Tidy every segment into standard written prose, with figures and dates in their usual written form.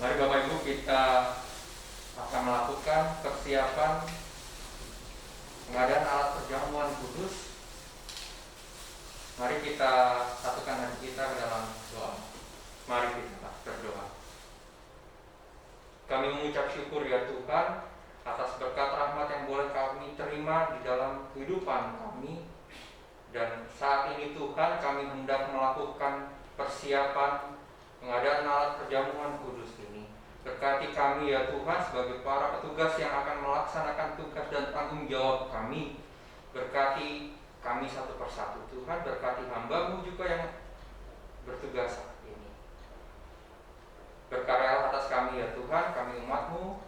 Mari Bapak Ibu kita akan melakukan persiapan pengadaan alat perjamuan kudus. Mari kita satukan hati kita ke dalam doa. Mari kita berdoa. Kami mengucap syukur ya Tuhan atas berkat rahmat yang boleh kami terima di dalam kehidupan kami. Dan saat ini Tuhan kami hendak melakukan persiapan pengadaan alat perjamuan kudus ini. Berkati kami ya Tuhan sebagai para petugas yang akan melaksanakan tugas dan tanggung jawab kami. Berkati kami satu persatu Tuhan, berkati hamba-Mu juga yang bertugas saat ini. Berkaryalah atas kami ya Tuhan, kami umat-Mu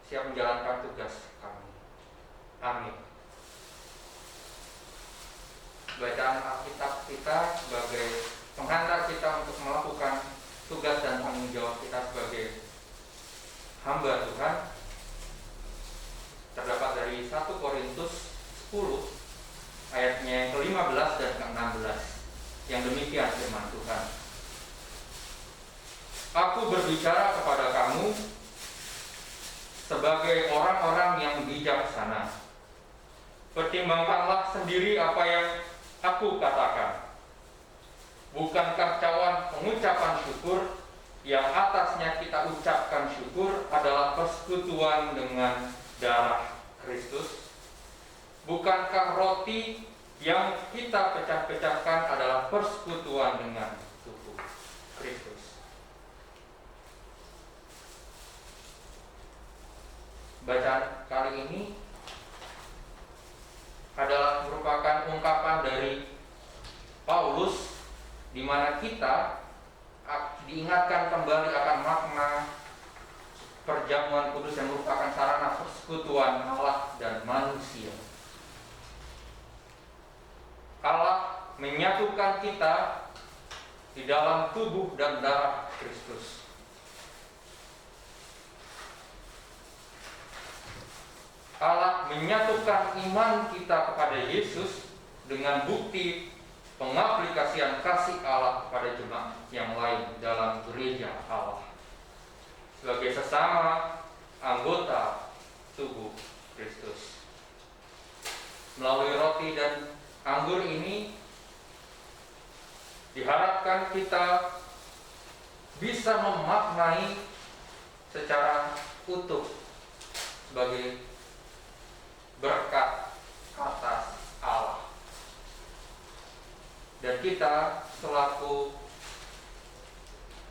siap menjalankan tugas kami. Amin. Bacaan Alkitab kita sebagai penghantar kita untuk melakukan tugas dan tanggung jawab kita sebagai hamba Tuhan terdapat dari 1 Korintus 10 ayatnya yang ke-15 dan ke-16 yang demikian firman Tuhan. Aku berbicara kepada kamu sebagai orang-orang yang bijaksana. Pertimbangkanlah sendiri apa yang aku katakan. Bukankah cawan pengucapan syukur yang atasnya kita ucapkan syukur adalah persekutuan dengan darah Kristus? Bukankah roti yang kita pecah-pecahkan adalah persekutuan dengan tubuh Kristus? Bacaan kali ini adalah merupakan ungkapan dari Paulus di mana kita diingatkan kembali akan makna perjamuan kudus yang merupakan sarana persekutuan Allah dan manusia. Allah menyatukan kita di dalam tubuh dan darah Kristus. Allah menyatukan iman kita kepada Yesus dengan bukti pengaplikasian kasih Allah kepada jemaat yang lain dalam gereja Allah sebagai sesama anggota tubuh Kristus. Melalui roti dan anggur ini diharapkan kita bisa memaknai secara utuh sebagai berkat atas Allah. Dan kita selaku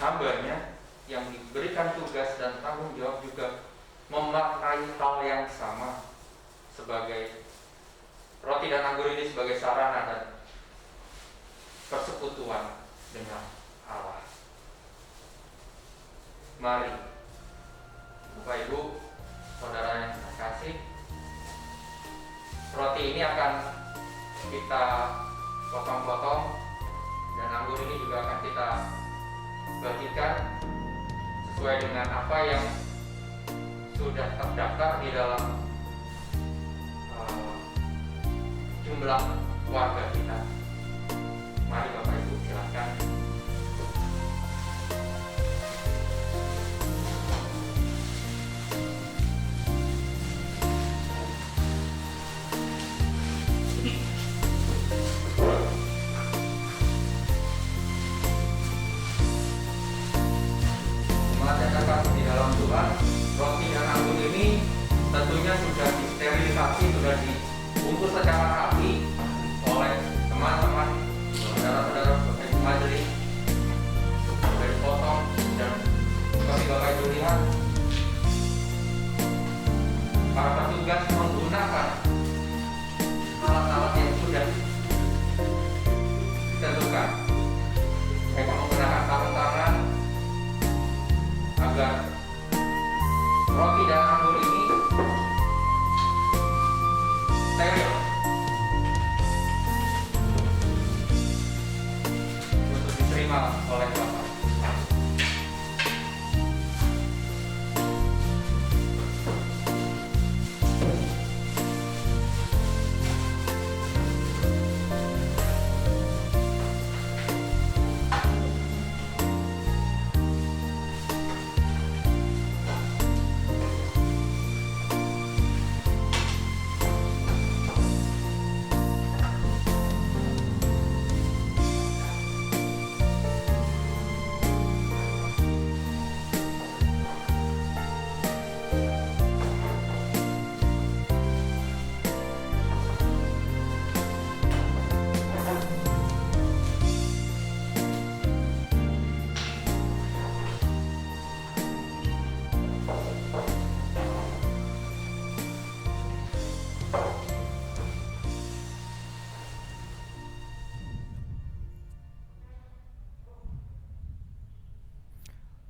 hambanya yang diberikan tugas dan tanggung jawab juga memaknai hal yang sama sebagai roti dan anggur ini sebagai sarana dan persekutuan dengan Allah. Mari Bapak Ibu, saudara yang terkasih, roti ini akan kita potong-potong dan anggur ini juga akan kita bagikan sesuai dengan apa yang sudah terdaftar di dalam jumlah warga kita. Mari Bapak Ibu silakan. Di dalam Tuhan, roti dan anggur ini tentunya sudah disterilisasi, sudah dibungkus secara rapi oleh teman-teman, saudara-saudara sebagai majelis, sudah dipotong dan seperti Bapak Ibu lihat, para petugas menggunakan alat-alat yang sudah ditentukan. Mereka menggunakan sarung tangan agar roti dan anggur ini steril untuk diterima oleh Bapak.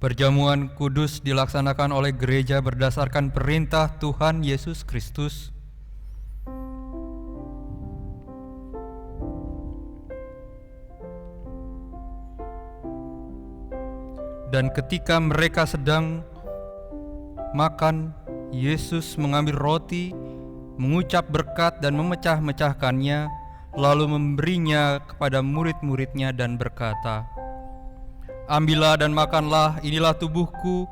Perjamuan kudus dilaksanakan oleh gereja berdasarkan perintah Tuhan Yesus Kristus. Dan ketika mereka sedang makan, Yesus mengambil roti, mengucap berkat dan memecah-mecahkannya, lalu memberinya kepada murid-muridnya dan berkata, "Ambillah dan makanlah, inilah tubuhku."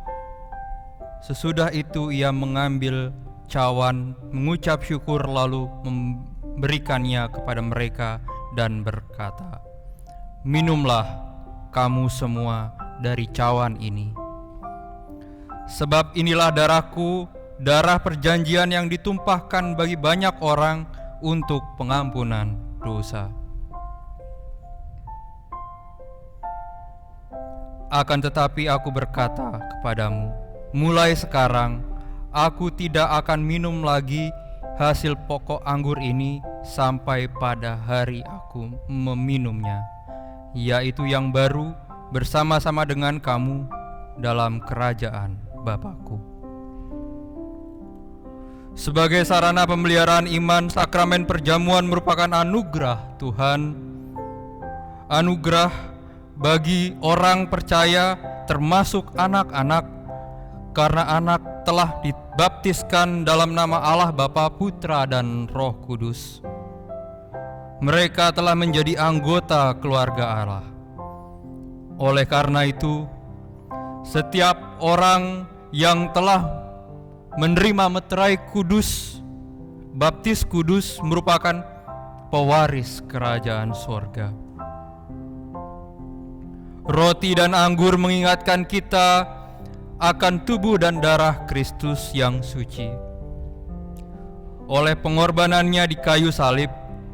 Sesudah itu ia mengambil cawan, mengucap syukur, lalu memberikannya kepada mereka dan berkata, "Minumlah kamu semua dari cawan ini. Sebab inilah darahku, darah perjanjian yang ditumpahkan bagi banyak orang untuk pengampunan dosa. Akan tetapi aku berkata kepadamu, mulai sekarang aku tidak akan minum lagi hasil pokok anggur ini sampai pada hari aku meminumnya, yaitu yang baru bersama-sama dengan kamu dalam kerajaan Bapa-Ku." Sebagai sarana pemeliharaan iman, sakramen perjamuan merupakan anugerah Tuhan. Anugerah bagi orang percaya, termasuk anak-anak, karena anak telah dibaptiskan dalam nama Allah Bapa, Putra, dan Roh Kudus. Mereka telah menjadi anggota keluarga Allah. Oleh karena itu, setiap orang yang telah menerima meterai kudus, baptis kudus, merupakan pewaris kerajaan sorga. Roti dan anggur mengingatkan kita akan tubuh dan darah Kristus yang suci. Oleh pengorbanannya di kayu salib,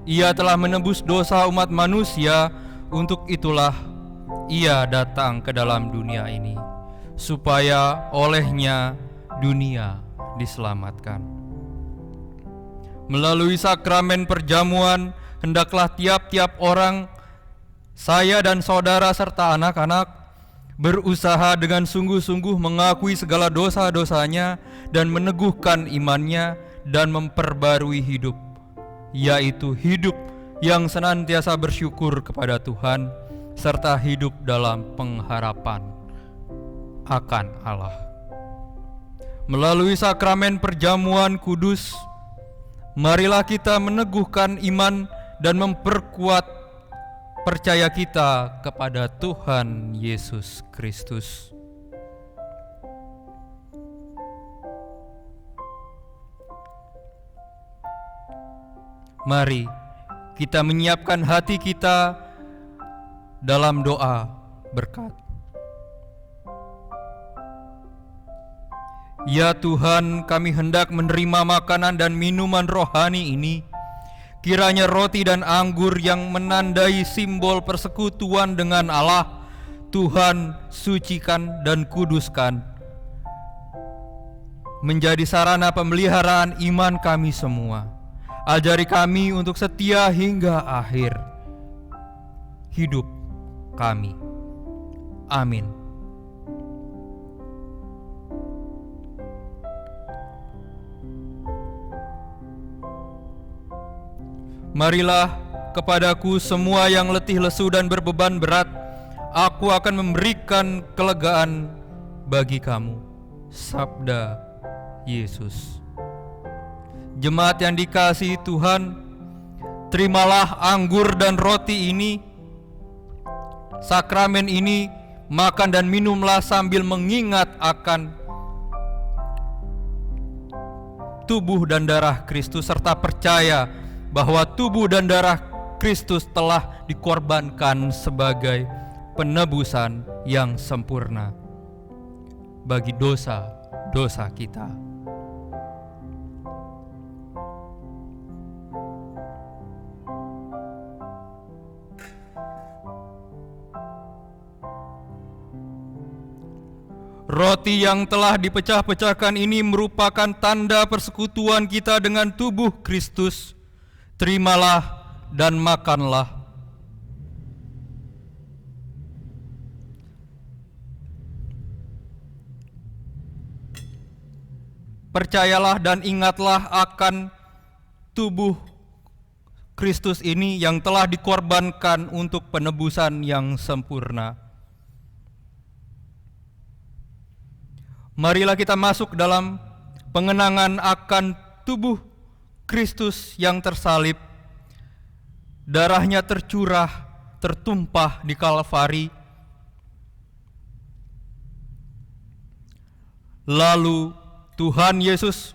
Ia telah menebus dosa umat manusia. Untuk itulah Ia datang ke dalam dunia ini, supaya olehnya dunia diselamatkan. Melalui sakramen perjamuan, hendaklah tiap-tiap orang, saya dan saudara serta anak-anak, berusaha dengan sungguh-sungguh mengakui segala dosa-dosanya dan meneguhkan imannya dan memperbarui hidup, yaitu hidup yang senantiasa bersyukur kepada Tuhan serta hidup dalam pengharapan akan Allah. Melalui sakramen perjamuan kudus, marilah kita meneguhkan iman dan memperkuat percaya kita kepada Tuhan Yesus Kristus. Mari kita menyiapkan hati kita dalam doa berkat. Ya Tuhan, kami hendak menerima makanan dan minuman rohani ini. Kiranya roti dan anggur yang menandai simbol persekutuan dengan Allah, Tuhan sucikan dan kuduskan, menjadi sarana pemeliharaan iman kami semua. Ajari kami untuk setia hingga akhir hidup kami. Amin. Marilah kepadaku semua yang letih lesu dan berbeban berat, aku akan memberikan kelegaan bagi kamu. Sabda Yesus. Jemaat yang dikasihi Tuhan, terimalah anggur dan roti ini, sakramen ini, makan dan minumlah sambil mengingat akan tubuh dan darah Kristus, serta percaya bahwa tubuh dan darah Kristus telah dikorbankan sebagai penebusan yang sempurna bagi dosa-dosa kita. Roti yang telah dipecah-pecahkan ini merupakan tanda persekutuan kita dengan tubuh Kristus. Terimalah dan makanlah. percayalah dan ingatlah akan tubuh Kristus ini yang telah dikorbankan untuk penebusan yang sempurna. Marilah kita masuk dalam pengenangan akan tubuh Kristus yang tersalib, darahnya tercurah, tertumpah di Kalvari. Lalu Tuhan Yesus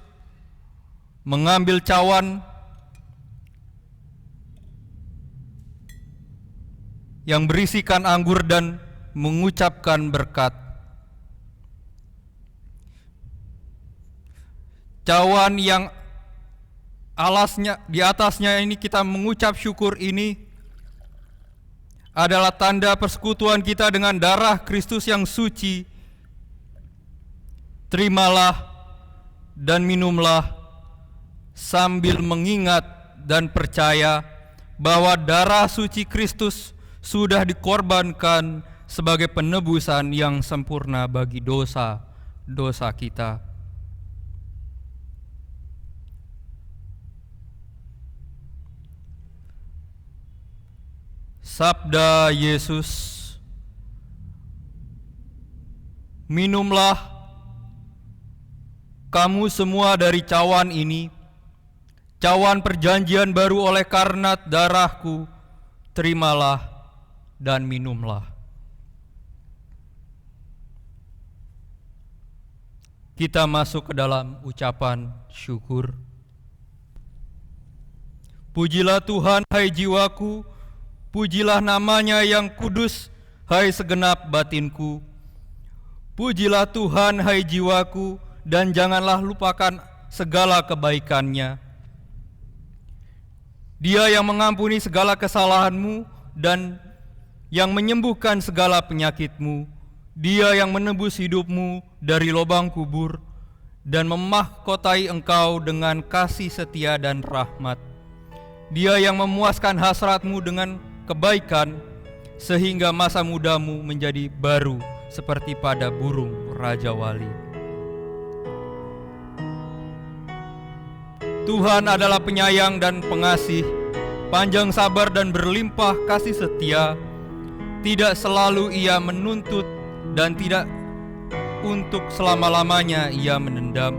mengambil cawan yang berisikan anggur dan mengucapkan berkat. Cawan yang di atasnya ini kita mengucap syukur ini adalah tanda persekutuan kita dengan darah Kristus yang suci. Terimalah dan minumlah sambil mengingat dan percaya bahwa darah suci Kristus sudah dikorbankan sebagai penebusan yang sempurna bagi dosa-dosa kita. Sabda Yesus, minumlah kamu semua dari cawan ini, cawan perjanjian baru oleh karena darahku, terimalah dan minumlah. Kita masuk ke dalam ucapan syukur. Pujilah Tuhan, hai jiwaku, pujilah namanya yang kudus, hai segenap batinku. Pujilah Tuhan, hai jiwaku, dan janganlah lupakan segala kebaikannya. Dia yang mengampuni segala kesalahanmu dan yang menyembuhkan segala penyakitmu. Dia yang menebus hidupmu dari lubang kubur dan memahkotai engkau dengan kasih setia dan rahmat. Dia yang memuaskan hasratmu dengan kebaikan sehingga masa mudamu menjadi baru seperti pada burung Raja Wali. Tuhan adalah penyayang dan pengasih, panjang sabar dan berlimpah kasih setia. Tidak selalu ia menuntut dan tidak untuk selama-lamanya ia menendam.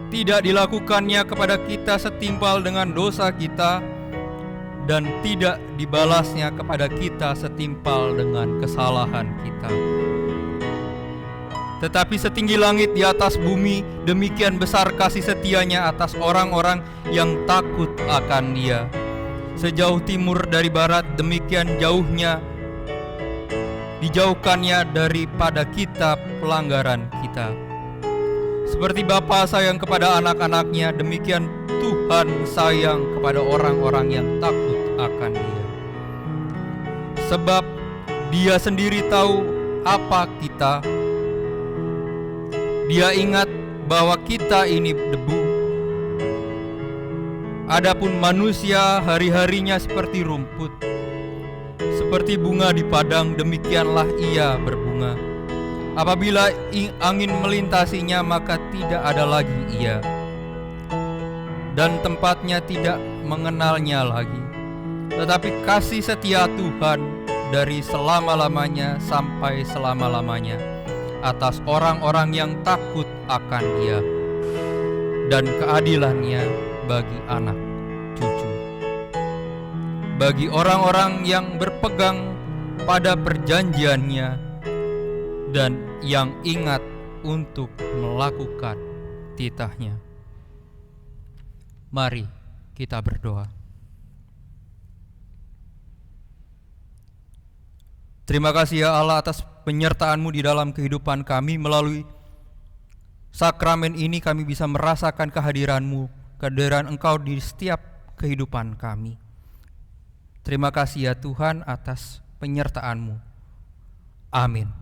Tidak dilakukannya kepada kita setimpal dengan dosa kita, dan tidak dibalasnya kepada kita setimpal dengan kesalahan kita. Tetapi setinggi langit di atas bumi, demikian besar kasih setianya atas orang-orang yang takut akan Dia. Sejauh timur dari barat, demikian jauhnya dijauhkannya daripada kita pelanggaran kita. Seperti Bapa sayang kepada anak-anaknya, demikian Tuhan sayang kepada orang-orang yang takut akan Dia. Sebab Dia sendiri tahu apa kita. Dia ingat bahwa kita ini debu. Adapun manusia hari-harinya seperti rumput, seperti bunga di padang, demikianlah ia berbunga. Apabila angin melintasinya, maka tidak ada lagi ia, dan tempatnya tidak mengenalnya lagi. Tetapi kasih setia Tuhan dari selama-lamanya sampai selama-lamanya atas orang-orang yang takut akan Dia, dan keadilannya bagi anak cucu, bagi orang-orang yang berpegang pada perjanjiannya dan yang ingat untuk melakukan titahnya. Mari kita berdoa. Terima kasih ya Allah atas penyertaan-Mu di dalam kehidupan kami. Melalui sakramen ini kami bisa merasakan kehadiran-Mu, kehadiran Engkau di setiap kehidupan kami. Terima kasih ya Tuhan atas penyertaan-Mu. Amin.